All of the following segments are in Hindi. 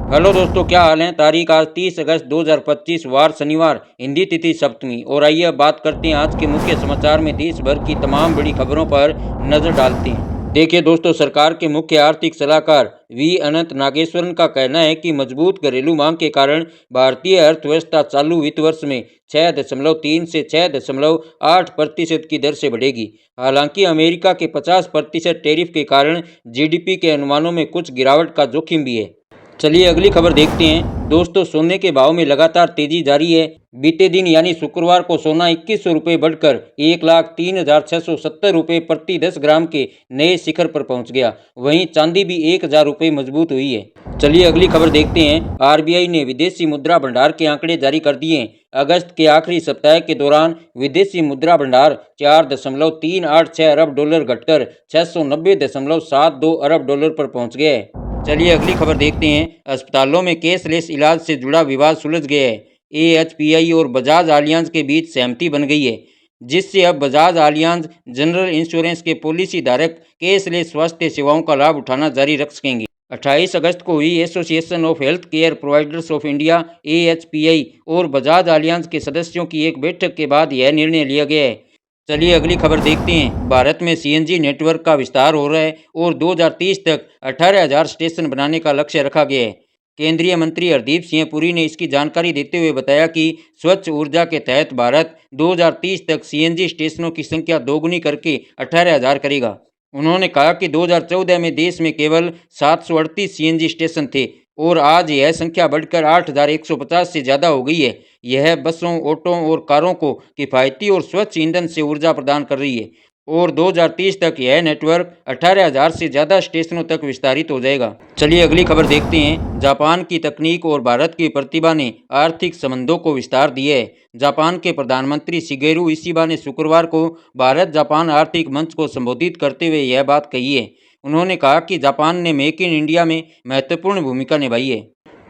हेलो दोस्तों, क्या हाल है। तारीख आज 30 अगस्त 2025 वार शनिवार, हिंदी तिथि सप्तमी। और आइए अब बात करते हैं आज के मुख्य समाचार में देश भर की तमाम बड़ी खबरों पर नजर डालते हैं। देखिए दोस्तों, सरकार के मुख्य आर्थिक सलाहकार वी अनंत नागेश्वरन का कहना है कि मजबूत घरेलू मांग के कारण भारतीय अर्थव्यवस्था चालू वित्त वर्ष में 6.3 से 6.8% की दर से बढ़ेगी। हालांकि अमेरिका के 50% टैरिफ के कारण जीडीपी के अनुमानों में कुछ गिरावट का जोखिम भी है। चलिए अगली खबर देखते हैं। दोस्तों, सोने के भाव में लगातार तेजी जारी है। बीते दिन यानी शुक्रवार को सोना 2100 रुपये बढ़कर 1,03,670 रुपये प्रति 10 ग्राम के नए शिखर पर पहुंच गया। वहीं चांदी भी 1,000 रुपये मजबूत हुई है। चलिए अगली खबर देखते हैं। आरबीआई ने विदेशी मुद्रा भंडार के आंकड़े जारी कर दिए हैं। अगस्त के आखिरी सप्ताह के दौरान विदेशी मुद्रा भंडार 4.386 अरब डॉलर घटकर 690.72 अरब डॉलर पर पहुंच गया है। चलिए अगली खबर देखते हैं। अस्पतालों में कैशलेस इलाज से जुड़ा विवाद सुलझ गया है। एएचपीआई और बजाज आलियांज के बीच सहमति बन गई है, जिससे अब बजाज आलियांज जनरल इंश्योरेंस के पॉलिसी धारक कैशलेस स्वास्थ्य सेवाओं का लाभ उठाना जारी रख सकेंगे। 28 अगस्त को हुई association of health care providers of India AHPI और बजाज आलियांज के सदस्यों की एक बैठक के बाद यह निर्णय लिया गया है। चलिए अगली खबर देखते हैं। भारत में सीएनजी नेटवर्क का विस्तार हो रहा है और 2030 तक 18,000 स्टेशन बनाने का लक्ष्य रखा गया है। केंद्रीय मंत्री हरदीप सिंह पुरी ने इसकी जानकारी देते हुए बताया कि स्वच्छ ऊर्जा के तहत भारत 2030 तक सीएनजी स्टेशनों की संख्या दोगुनी करके 18,000 करेगा। उन्होंने कहा कि 2014 में देश में केवल 738 सीएनजी स्टेशन थे और आज यह संख्या बढ़कर 8,150 से ज़्यादा हो गई है। यह बसों, ऑटो और कारों को किफ़ायती और स्वच्छ ईंधन से ऊर्जा प्रदान कर रही है और 2030 तक यह नेटवर्क 18,000 से ज़्यादा स्टेशनों तक विस्तारित हो जाएगा। चलिए अगली खबर देखते हैं। जापान की तकनीक और भारत की प्रतिभा ने आर्थिक संबंधों को विस्तार दिया है। जापान के प्रधानमंत्री शिगेरू इशिबा ने शुक्रवार को भारत जापान आर्थिक मंच को संबोधित करते हुए यह बात कही है। उन्होंने कहा कि जापान ने मेक इन इंडिया में महत्वपूर्ण भूमिका निभाई है।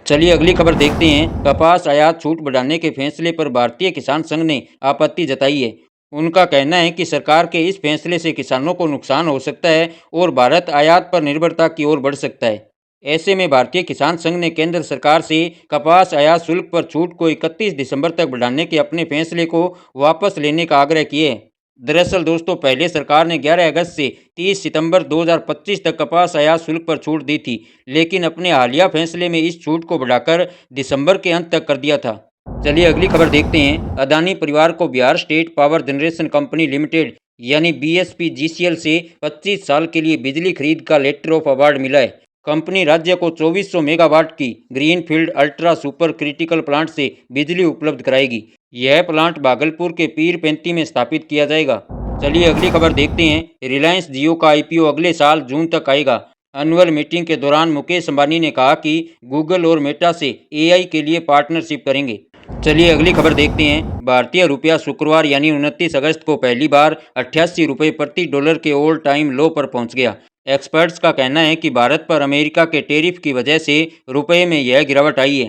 चलिए अगली खबर देखते हैं। कपास आयात छूट बढ़ाने के फैसले पर भारतीय किसान संघ ने आपत्ति जताई है। उनका कहना है कि सरकार के इस फैसले से किसानों को नुकसान हो सकता है और भारत आयात पर निर्भरता की ओर बढ़ सकता है। ऐसे में भारतीय किसान संघ ने केंद्र सरकार से कपास आयात शुल्क पर छूट को 31 दिसंबर तक बढ़ाने के अपने फैसले को वापस लेने का आग्रह किया है। दरअसल दोस्तों, पहले सरकार ने 11 अगस्त से 30 सितंबर 2025 तक कपास आयात शुल्क पर छूट दी थी, लेकिन अपने हालिया फैसले में इस छूट को बढ़ाकर दिसंबर के अंत तक कर दिया था। चलिए अगली खबर देखते हैं। अदानी परिवार को Bihar state power generation company limited यानी बीएसपीजीसीएल से 25 साल के लिए बिजली खरीद का लेटर ऑफ अवार्ड मिला है। कंपनी राज्य को 2400 मेगावाट की greenfield ultra super critical plant से बिजली उपलब्ध कराएगी। यह प्लांट भागलपुर के पीर पैंती में स्थापित किया जाएगा। चलिए अगली खबर देखते हैं। रिलायंस जियो का आईपीओ अगले साल जून तक आएगा। एनुअल मीटिंग के दौरान मुकेश अंबानी ने कहा कि गूगल और मेटा से एआई के लिए पार्टनरशिप करेंगे। चलिए अगली खबर देखते हैं। भारतीय रुपया शुक्रवार यानी 29 अगस्त को पहली बार 88 रुपये प्रति डॉलर के ऑल टाइम लो पर पहुंच गया। एक्सपर्ट्स का कहना है कि भारत पर अमेरिका के टैरिफ की वजह से रुपये में यह गिरावट आई है।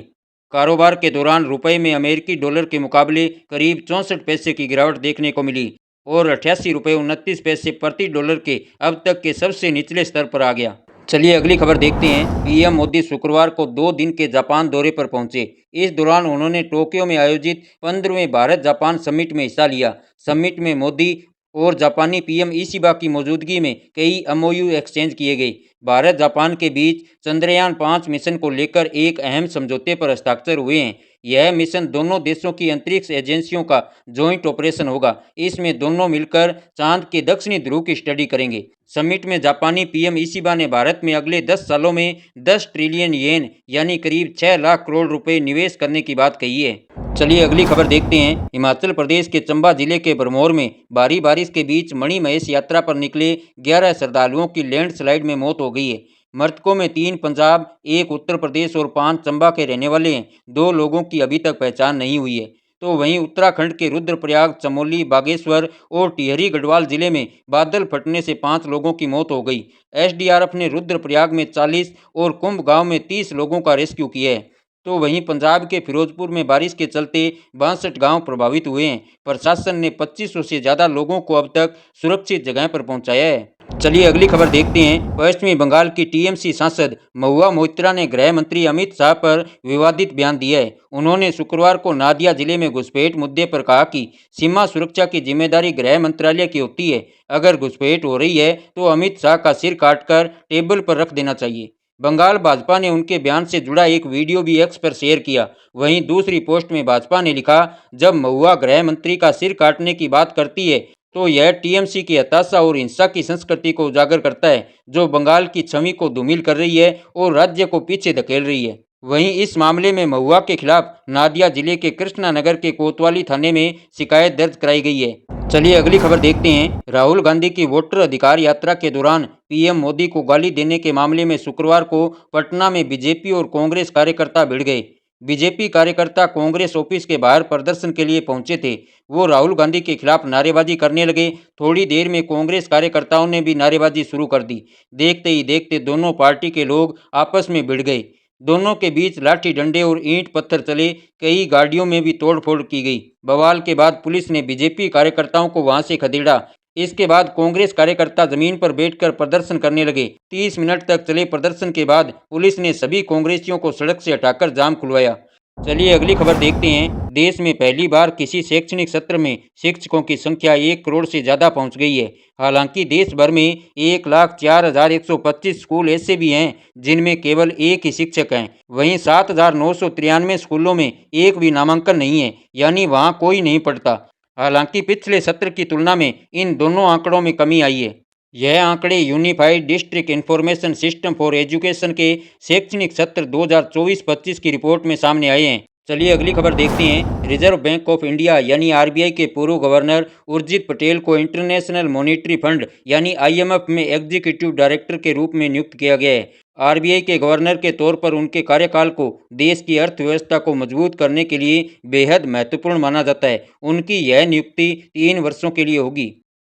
कारोबार के दौरान रुपये में अमेरिकी डॉलर के मुकाबले करीब 64 पैसे की गिरावट देखने को मिली और 88 रुपये 29 पैसे प्रति डॉलर के अब तक के सबसे निचले स्तर पर आ गया। चलिए अगली खबर देखते हैं। पीएम मोदी शुक्रवार को 2 दिन के जापान दौरे पर पहुंचे। इस दौरान उन्होंने टोक्यो में आयोजित 15वें भारत जापान समिट में हिस्सा लिया। समिट में मोदी और जापानी पीएम इशिबा की मौजूदगी में कई एमओयू एक्सचेंज किए गए। भारत जापान के बीच चंद्रयान 5 मिशन को लेकर एक अहम समझौते पर हस्ताक्षर हुए हैं। यह मिशन दोनों देशों की अंतरिक्ष एजेंसियों का जॉइंट ऑपरेशन होगा। इसमें दोनों मिलकर चांद के दक्षिणी ध्रुव की स्टडी करेंगे। समिट में जापानी पीएम इशिबा ने भारत में अगले 10 सालों में 10 ट्रिलियन येन यानी करीब 6 लाख करोड़ रुपए निवेश करने की बात कही है। चलिए अगली खबर देखते हैं। हिमाचल प्रदेश के चंबा जिले के भरमौर में भारी बारिश के बीच मणिमहेश यात्रा पर निकले 11 श्रद्धालुओं की लैंडस्लाइड में मौत हो गई है। मृतकों में 3 पंजाब, 1 उत्तर प्रदेश और 5 चंबा के रहने वाले हैं। 2 लोगों की अभी तक पहचान नहीं हुई है। तो वहीं उत्तराखंड के रुद्रप्रयाग, चमोली, बागेश्वर और टिहरी गढ़वाल जिले में बादल फटने से 5 लोगों की मौत हो गई। एसडीआरएफ ने रुद्रप्रयाग में 40 और कुंभ गांव में 30 लोगों का रेस्क्यू किया है। तो वहीं पंजाब के फिरोजपुर में बारिश के चलते 62 गांव प्रभावित हुए हैं। प्रशासन ने 2500 से ज़्यादा लोगों को अब तक सुरक्षित जगह पर पहुंचाया है। चलिए अगली खबर देखते हैं। पश्चिमी बंगाल की टीएमसी सांसद महुआ मोइत्रा ने गृह मंत्री अमित शाह पर विवादित बयान दिया है। उन्होंने शुक्रवार को नादिया जिले में घुसपैठ मुद्दे पर कहा कि सीमा सुरक्षा की जिम्मेदारी गृह मंत्रालय की होती है। अगर घुसपैठ हो रही है तो अमित शाह का सिर काटकर टेबल पर रख देना चाहिए। बंगाल भाजपा ने उनके बयान से जुड़ा एक वीडियो भी एक्स पर शेयर किया। वहीं दूसरी पोस्ट में भाजपा ने लिखा, जब महुआ गृह मंत्री का सिर काटने की बात करती है तो यह टीएमसी की हताशा और हिंसा की संस्कृति को उजागर करता है, जो बंगाल की छवि को धूमिल कर रही है और राज्य को पीछे धकेल रही है। वहीं इस मामले में महुआ के खिलाफ नादिया जिले के कृष्णा नगर के कोतवाली थाने में शिकायत दर्ज कराई गई है। चलिए अगली खबर देखते हैं। राहुल गांधी की वोटर अधिकार यात्रा के दौरान पीएम मोदी को गाली देने के मामले में शुक्रवार को पटना में बीजेपी और कांग्रेस कार्यकर्ता भिड़ गए। बीजेपी कार्यकर्ता कांग्रेस ऑफिस के बाहर प्रदर्शन के लिए पहुंचे थे। वो राहुल गांधी के खिलाफ नारेबाजी करने लगे। थोड़ी देर में कांग्रेस कार्यकर्ताओं ने भी नारेबाजी शुरू कर दी। देखते ही देखते दोनों पार्टी के लोग आपस में भिड़ गए। दोनों के बीच लाठी डंडे और ईंट पत्थर चले। कई गाड़ियों में भी तोड़फोड़ की गई। बवाल के बाद पुलिस ने बीजेपी कार्यकर्ताओं को वहां से खदेड़ा। इसके बाद कांग्रेस कार्यकर्ता जमीन पर बैठकर प्रदर्शन करने लगे। 30 मिनट तक चले प्रदर्शन के बाद पुलिस ने सभी कांग्रेसियों को सड़क से हटाकर जाम खुलवाया। चलिए अगली खबर देखते हैं। देश में पहली बार किसी शैक्षणिक सत्र में शिक्षकों की संख्या 1 करोड़ से ज़्यादा पहुंच गई है। हालांकि देश भर में 1,04,125 स्कूल ऐसे भी हैं जिनमें केवल एक ही शिक्षक हैं। वहीं 7,993 स्कूलों में एक भी नामांकन नहीं है, यानी वहां कोई नहीं पढ़ता। हालांकि पिछले सत्र की तुलना में इन दोनों आंकड़ों में कमी आई है। यह आंकड़े unified district information system for education के शैक्षणिक सत्र 2024-25 की रिपोर्ट में सामने आए हैं। चलिए अगली खबर देखते हैं। रिजर्व बैंक ऑफ इंडिया यानी आरबीआई के पूर्व गवर्नर उर्जित पटेल को इंटरनेशनल मॉनेटरी फंड यानी आईएमएफ में एग्जीक्यूटिव डायरेक्टर के रूप में नियुक्त किया गया है। आरबीआई के गवर्नर के तौर पर उनके कार्यकाल को देश की अर्थव्यवस्था को मजबूत करने के लिए बेहद महत्वपूर्ण माना जाता है। उनकी यह नियुक्ति 3 वर्षों के लिए होगी।